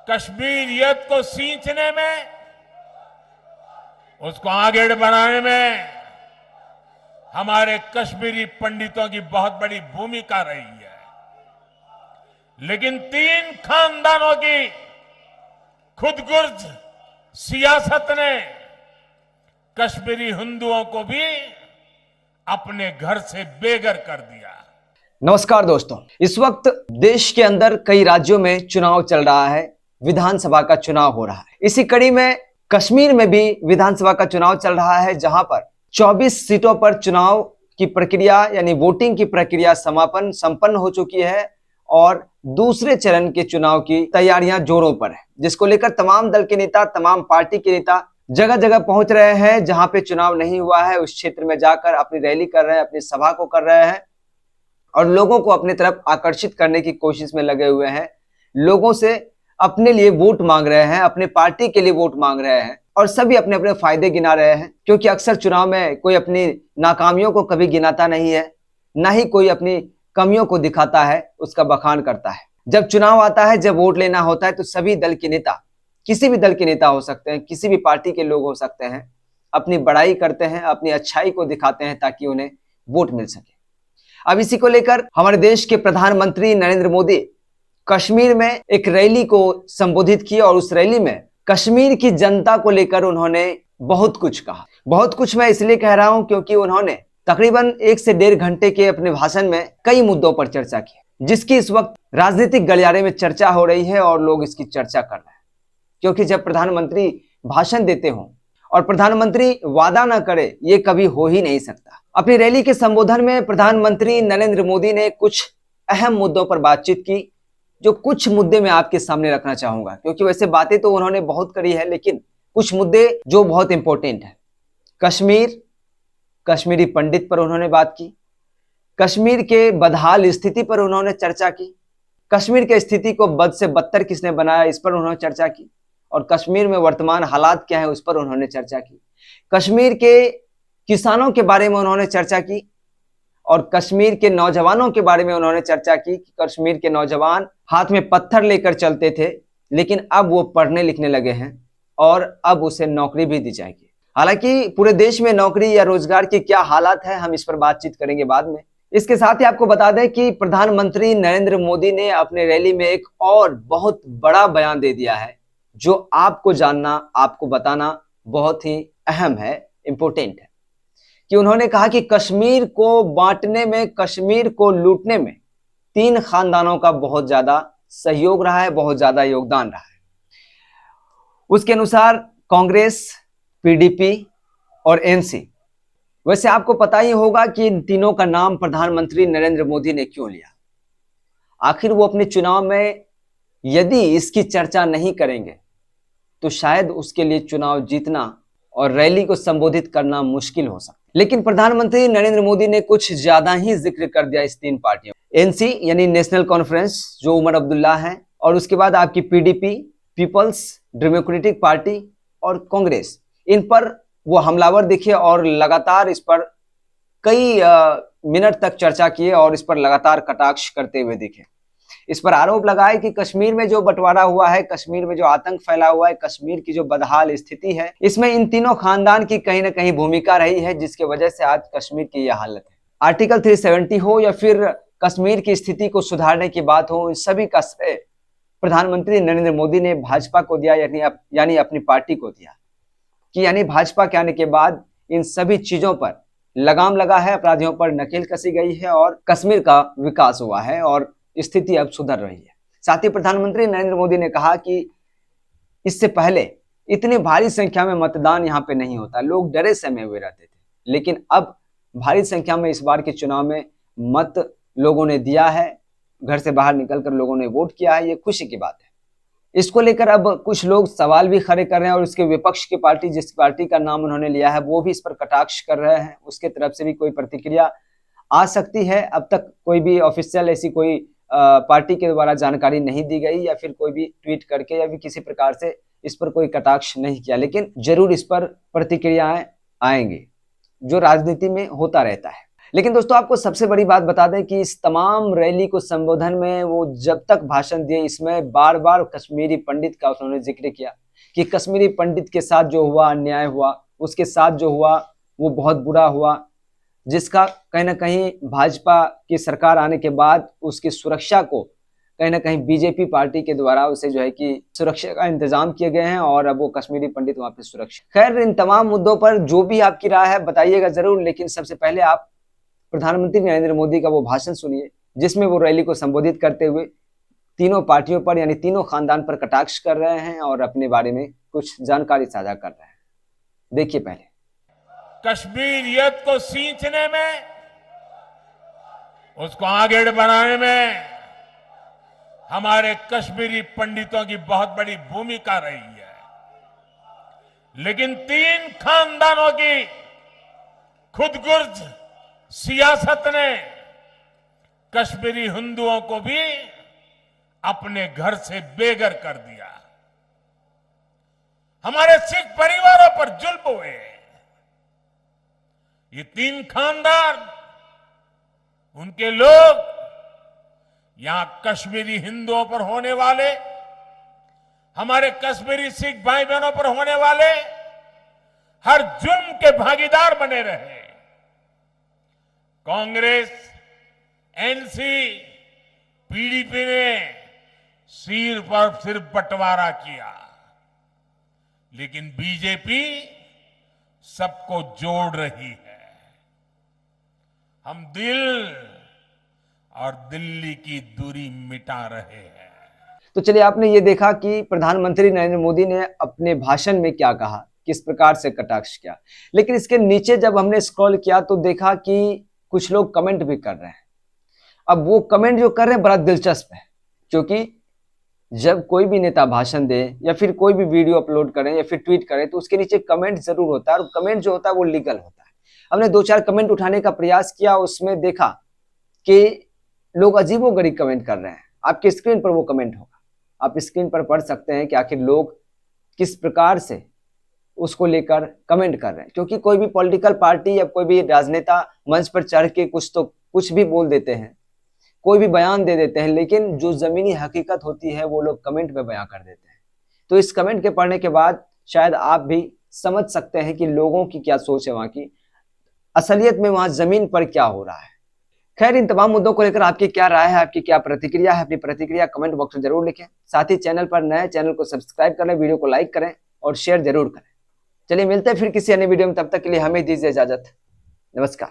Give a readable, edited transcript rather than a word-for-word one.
कश्मीरियत को सींचने में, उसको आगे बढ़ाने में हमारे कश्मीरी पंडितों की बहुत बड़ी भूमिका रही है। लेकिन तीन खानदानों की खुदगर्ज सियासत ने कश्मीरी हिंदुओं को भी अपने घर से बेघर कर दिया। नमस्कार दोस्तों, इस वक्त देश के अंदर कई राज्यों में चुनाव चल रहा है, विधानसभा का चुनाव हो रहा है। इसी कड़ी में कश्मीर में भी विधानसभा का चुनाव चल रहा है, जहां पर 24 सीटों पर चुनाव की प्रक्रिया यानी वोटिंग की प्रक्रिया संपन्न हो चुकी है और दूसरे चरण के चुनाव की तैयारियां जोरों पर है, जिसको लेकर तमाम दल के नेता, तमाम पार्टी के नेता जगह जगह पहुंच रहे हैं। जहां पे चुनाव नहीं हुआ है उस क्षेत्र में जाकर अपनी रैली कर रहे हैं, अपनी सभा को कर रहे हैं और लोगों को अपनी तरफ आकर्षित करने की कोशिश में लगे हुए हैं। लोगों से अपने लिए वोट मांग रहे हैं, अपने पार्टी के लिए वोट मांग रहे हैं और सभी अपने अपने फायदे गिना रहे हैं, क्योंकि अक्सर चुनाव में कोई अपनी नाकामियों को कभी गिनाता नहीं है, ना ही कोई अपनी कमियों को दिखाता है, उसका बखान करता है। जब चुनाव आता है, जब वोट लेना होता है, तो सभी दल के नेता, किसी भी दल के नेता हो सकते हैं, किसी भी पार्टी के लोग हो सकते हैं, अपनी बड़ाई करते हैं, अपनी अच्छाई को दिखाते हैं ताकि उन्हें वोट मिल सके। अब इसी को लेकर हमारे देश के प्रधानमंत्री नरेंद्र मोदी कश्मीर में एक रैली को संबोधित किया और उस रैली में कश्मीर की जनता को लेकर उन्होंने बहुत कुछ कहा। बहुत कुछ मैं इसलिए कह रहा हूं क्योंकि उन्होंने तकरीबन 1 से 1.5 घंटे के अपने भाषण में कई मुद्दों पर चर्चा की, जिसकी इस वक्त राजनीतिक गलियारे में चर्चा हो रही है और लोग इसकी चर्चा कर रहे हैं। क्योंकि जब प्रधानमंत्री भाषण देते हों और प्रधानमंत्री वादा ना करे, ये कभी हो ही नहीं सकता। अपनी रैली के संबोधन में प्रधानमंत्री नरेंद्र मोदी ने कुछ अहम मुद्दों पर बातचीत की, जो कुछ मुद्दे मैं आपके सामने रखना चाहूंगा, क्योंकि वैसे बातें तो उन्होंने बहुत करी है, लेकिन कुछ मुद्दे जो बहुत इंपॉर्टेंट है। कश्मीर, कश्मीरी पंडित पर उन्होंने बात की, कश्मीर के बदहाल स्थिति पर उन्होंने चर्चा की, कश्मीर के स्थिति को बद से बदतर किसने बनाया इस पर उन्होंने चर्चा की, और कश्मीर में वर्तमान हालात क्या है उस पर उन्होंने चर्चा की। कश्मीर के किसानों के बारे में उन्होंने चर्चा की और कश्मीर के नौजवानों के बारे में उन्होंने चर्चा की कि कश्मीर के नौजवान हाथ में पत्थर लेकर चलते थे, लेकिन अब वो पढ़ने लिखने लगे हैं और अब उसे नौकरी भी दी जाएगी। हालांकि पूरे देश में नौकरी या रोजगार की क्या हालात है, हम इस पर बातचीत करेंगे बाद में। इसके साथ ही आपको बता दें कि प्रधानमंत्री नरेंद्र मोदी ने अपने रैली में एक और बहुत बड़ा बयान दे दिया है, जो आपको जानना, आपको बताना बहुत ही अहम है, इंपॉर्टेंट है। कि उन्होंने कहा कि कश्मीर को बांटने में, कश्मीर को लूटने में 3 खानदानों का बहुत ज्यादा सहयोग रहा है, बहुत ज्यादा योगदान रहा है। उसके अनुसार कांग्रेस, पीडीपी और एनसी। वैसे आपको पता ही होगा कि इन तीनों का नाम प्रधानमंत्री नरेंद्र मोदी ने क्यों लिया। आखिर वो अपने चुनाव में यदि इसकी चर्चा नहीं करेंगे तो शायद उसके लिए चुनाव जीतना और रैली को संबोधित करना मुश्किल हो सकता है। लेकिन प्रधानमंत्री नरेंद्र मोदी ने कुछ ज्यादा ही जिक्र कर दिया इस 3 पार्टियों, एनसी यानी नेशनल कॉन्फ्रेंस जो उमर अब्दुल्ला है, और उसके बाद आपकी पीडीपी, पीपल्स डेमोक्रेटिक पार्टी और कांग्रेस। इन पर वो हमलावर दिखे और लगातार इस पर कई मिनट तक चर्चा किए और इस पर लगातार कटाक्ष करते हुए दिखे। इस पर आरोप लगाए कि कश्मीर में जो बंटवारा हुआ है, कश्मीर में जो आतंक फैला हुआ है, कश्मीर की जो बदहाल स्थिति है, इसमें इन तीनों खानदान की कहीं ना कहीं भूमिका रही है, जिसकी वजह से आज कश्मीर की यह हालत है। आर्टिकल 370 हो या फिर कश्मीर की स्थिति को सुधारने की बात हो, इन सभी का श्रेय प्रधानमंत्री नरेंद्र मोदी ने भाजपा को दिया, यानी अपनी पार्टी को दिया। कि यानी भाजपा के आने के बाद इन सभी चीजों पर लगाम लगा है, अपराधियों पर नकेल कसी गई है और कश्मीर का विकास हुआ है और स्थिति अब सुधर रही है। साथ ही प्रधानमंत्री नरेंद्र मोदी ने कहा कि इससे पहले इतनी भारी संख्या में मतदान यहाँ पे नहीं होता, लोग डरे सहमे हुए रहते थे, लेकिन अब भारी संख्या में इस बार के चुनाव में मत लोगों ने दिया है, घर से बाहर निकलकर लोगों ने वोट किया है, ये खुशी की बात है। इसको लेकर अब कुछ लोग सवाल भी खड़े कर रहे हैं और उसके विपक्ष की पार्टी, जिस पार्टी का नाम उन्होंने लिया है, वो भी इस पर कटाक्ष कर रहे हैं। उसके तरफ से भी कोई प्रतिक्रिया आ सकती है। अब तक कोई भी ऑफिशियल ऐसी कोई पार्टी के द्वारा जानकारी नहीं दी गई या फिर कोई भी ट्वीट करके या फिर किसी प्रकार से इस पर कोई कटाक्ष नहीं किया, लेकिन जरूर इस पर प्रतिक्रियाएं आएंगी, जो राजनीति में होता रहता है। लेकिन दोस्तों आपको सबसे बड़ी बात बता दें कि इस तमाम रैली को संबोधन में वो जब तक भाषण दिए इसमें बार बार कश्मीरी पंडित का उन्होंने जिक्र किया कि कश्मीरी पंडित के साथ जो हुआ अन्याय हुआ, उसके साथ जो हुआ वो बहुत बुरा हुआ, जिसका कहीं ना कहीं भाजपा की सरकार आने के बाद उसकी सुरक्षा को कहीं ना कहीं बीजेपी पार्टी के द्वारा उसे जो है कि सुरक्षा का इंतजाम किए गए हैं और अब वो कश्मीरी पंडित वहां पे सुरक्षित। खैर इन तमाम मुद्दों पर जो भी आपकी राय है बताइएगा जरूर, लेकिन सबसे पहले आप प्रधानमंत्री नरेंद्र मोदी का वो भाषण सुनिए जिसमें वो रैली को संबोधित करते हुए तीनों पार्टियों पर यानी तीनों खानदान पर कटाक्ष कर रहे हैं और अपने बारे में कुछ जानकारी साझा कर रहे हैं। देखिए पहले कश्मीरियत को सींचने में, उसको आगे बढ़ाने में हमारे कश्मीरी पंडितों की बहुत बड़ी भूमिका रही है। लेकिन तीन खानदानों की खुदगर्ज सियासत ने कश्मीरी हिंदुओं को भी अपने घर से बेघर कर दिया। हमारे सिख परिवारों पर जुल्म हुए। ये तीन खानदान, उनके लोग यहां कश्मीरी हिंदुओं पर होने वाले, हमारे कश्मीरी सिख भाई बहनों पर होने वाले हर जुल्म के भागीदार बने रहे। कांग्रेस, एनसी, पीडीपी ने सिर पर सिर बंटवारा किया, लेकिन बीजेपी सबको जोड़ रही है। हम दिल और दिल्ली की दूरी मिटा रहे हैं। तो चलिए आपने ये देखा कि प्रधानमंत्री नरेंद्र मोदी ने अपने भाषण में क्या कहा, किस प्रकार से कटाक्ष किया, लेकिन इसके नीचे जब हमने स्क्रॉल किया तो देखा कि कुछ लोग कमेंट भी कर रहे हैं। अब वो कमेंट जो कर रहे हैं बड़ा दिलचस्प है, क्योंकि जब कोई भी नेता भाषण दे या फिर कोई भी वीडियो अपलोड करें या फिर ट्वीट करें तो उसके नीचे कमेंट जरूर होता है और कमेंट जो होता है वो लीगल होता है। हमने 2-4 कमेंट उठाने का प्रयास किया, उसमें देखा कि लोग अजीबोगरीब कमेंट कर रहे हैं। आपके स्क्रीन पर वो कमेंट होगा, आप स्क्रीन पर पढ़ सकते हैं कि आखिर लोग किस प्रकार से उसको लेकर कमेंट कर रहे हैं। क्योंकि कोई भी पॉलिटिकल पार्टी या कोई भी राजनेता मंच पर चढ़ के कुछ भी बोल देते हैं, कोई भी बयान दे देते हैं, लेकिन जो जमीनी हकीकत होती है वो लोग कमेंट में बयां कर देते हैं। तो इस कमेंट के पढ़ने के बाद शायद आप भी समझ सकते हैं कि लोगों की क्या सोच है, वहां की असलियत में वहां जमीन पर क्या हो रहा है। खैर इन तमाम मुद्दों को लेकर आपकी क्या राय है, आपकी क्या प्रतिक्रिया है, अपनी प्रतिक्रिया कमेंट बॉक्स में जरूर लिखें। साथ ही चैनल पर नए, चैनल को सब्सक्राइब करें, वीडियो को लाइक करें और शेयर जरूर करें। चलिए मिलते हैं फिर किसी अन्य वीडियो में, तब तक के लिए हमें दीजिए इजाजत। नमस्कार।